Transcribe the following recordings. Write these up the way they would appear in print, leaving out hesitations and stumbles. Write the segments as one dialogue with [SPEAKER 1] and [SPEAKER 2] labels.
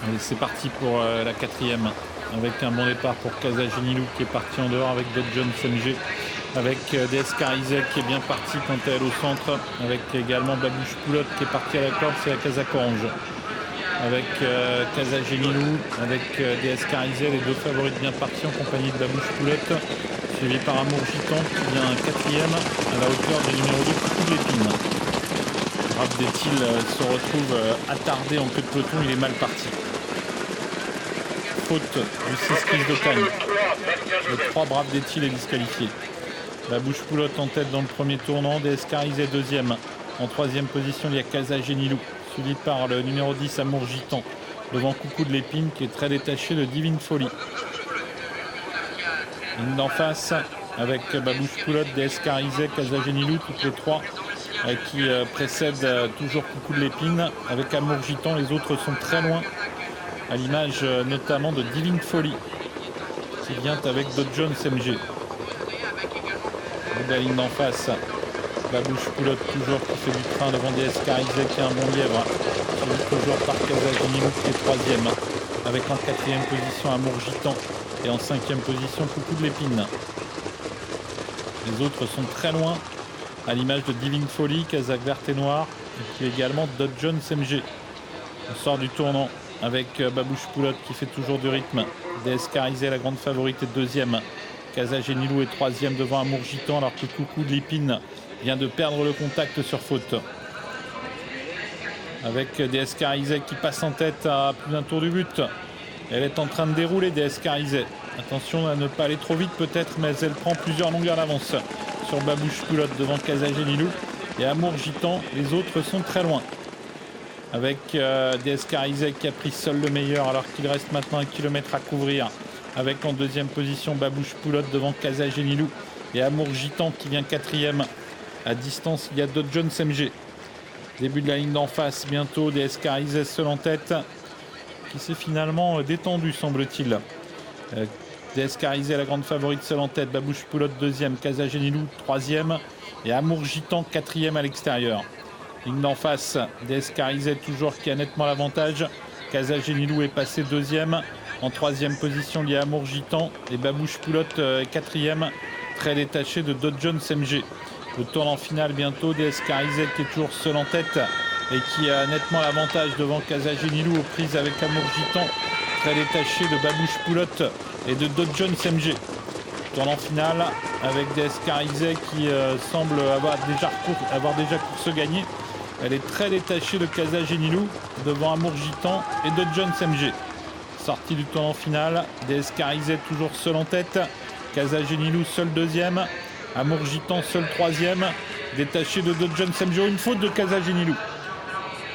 [SPEAKER 1] Allez, c'est parti pour la quatrième, avec un bon départ pour Kazagenilou qui est parti en dehors avec Dot Jones MG, avec DSK Isaac qui est bien parti quant à elle au centre, avec également Babouche Poulotte qui est parti à la corde, c'est la Kazakh Orange. Avec Kazagenilou, avec DSK Isaac, les deux favorites bien partis en compagnie de Babouche Poulotte, suivi par Amour Gitan qui vient quatrième à la hauteur du numéro 2 Coucou de l'Épine. Raph Detil se retrouve attardé en queue de peloton, il est mal parti. Faute du 6 Chris de Cagne. Le 3 Brave Detil est disqualifié. Babouche Poulotte en tête dans le premier tournant, DSK Isaac deuxième. En troisième position, il y a Kazagenilou, suivi par le numéro 10 Amour Gitan, devant Coucou de l'Épine qui est très détaché de Divine Folie. Ligne d'en face avec Babouche Poulotte, DSK Isaac, Kazagenilou, toutes les trois qui précèdent toujours Coucou de l'Épine. Avec Amour Gitan, les autres sont très loin, à l'image notamment de Divine Folie qui vient avec Dot Jones MG. La ligne d'en face, Babouche Poulotte toujours qui fait du train devant DSK Isaac qui a un bon lièvre, suivi toujours par Kazagenilou qui est troisième, avec en quatrième position Amour Gitan et en cinquième position Coucou de l'Épine. Les autres sont très loin, à l'image de Divine Folie, Kazakh Vert et Noir, et puis également Dot Jones MG. On sort du tournant avec Babouche Poulotte qui fait toujours du rythme. DSK Isaac, la grande favorite, est deuxième. Kazagenilou est troisième devant Amour Gitan, alors que Coucou de l'Épine vient de perdre le contact sur faute. Avec DSK Isaac qui passe en tête à plus d'un tour du but. Elle est en train de dérouler, DSK Isaac. Attention à ne pas aller trop vite peut-être, mais elle prend plusieurs longueurs d'avance sur Babouche Poulotte devant Kazagenilou et Amour Gitan. Les autres sont très loin. Avec DSK Isaac qui a pris seul le meilleur alors qu'il reste maintenant 1 kilomètre à couvrir. Avec en deuxième position Babouche Poulotte devant Kazagenilou et Amour Gitan qui vient quatrième. À distance, il y a Dot Jones MG. Début de la ligne d'en face, bientôt DSK Isaac seul en tête, qui s'est finalement détendu semble-t-il. DSK Isaac, la grande favorite, seule en tête. Babouche Poulotte deuxième, Kazagenilou troisième et Amour Gitan quatrième à l'extérieur. Ligne d'en face, DSK Isaac toujours qui a nettement l'avantage. Kazagenilou est passé deuxième. En troisième position, il y a Amour Gitan et Babouche Poulotte quatrième, très détaché de Dot Jones MG. Le tournant final bientôt, DSK Isaac qui est toujours seul en tête et qui a nettement l'avantage devant Kazagenilou aux prises avec Amour Gitan, très détaché de Babouche Poulotte et de Dot Jones MG. Tournant final avec DSK Isaac qui semble avoir déjà course gagnée. Elle est très détachée de Kazagenilou devant Amour Gitan et Dot Jones MG. Sortie du tournant final, DSK Isaac toujours seul en tête, Kazagenilou seul deuxième, Amour Gitan seul troisième, détaché de Dot Jones MG. Une faute de Kazagenilou.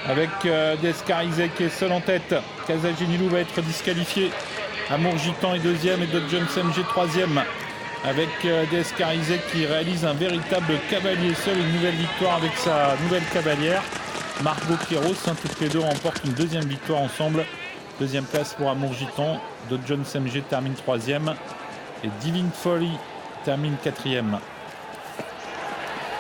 [SPEAKER 1] Avec DSK Isaac qui est seul en tête, Kazagenilou va être disqualifié. Amour Gitan est deuxième et Dot Jones MG troisième. Avec DSK Isaac qui réalise un véritable cavalier seul, une nouvelle victoire avec sa nouvelle cavalière, Margot Kéros. Toutes les deux remportent une deuxième victoire ensemble. Deuxième place pour Amour Gitan, Dot Jones MG termine troisième et Divine Folie termine quatrième.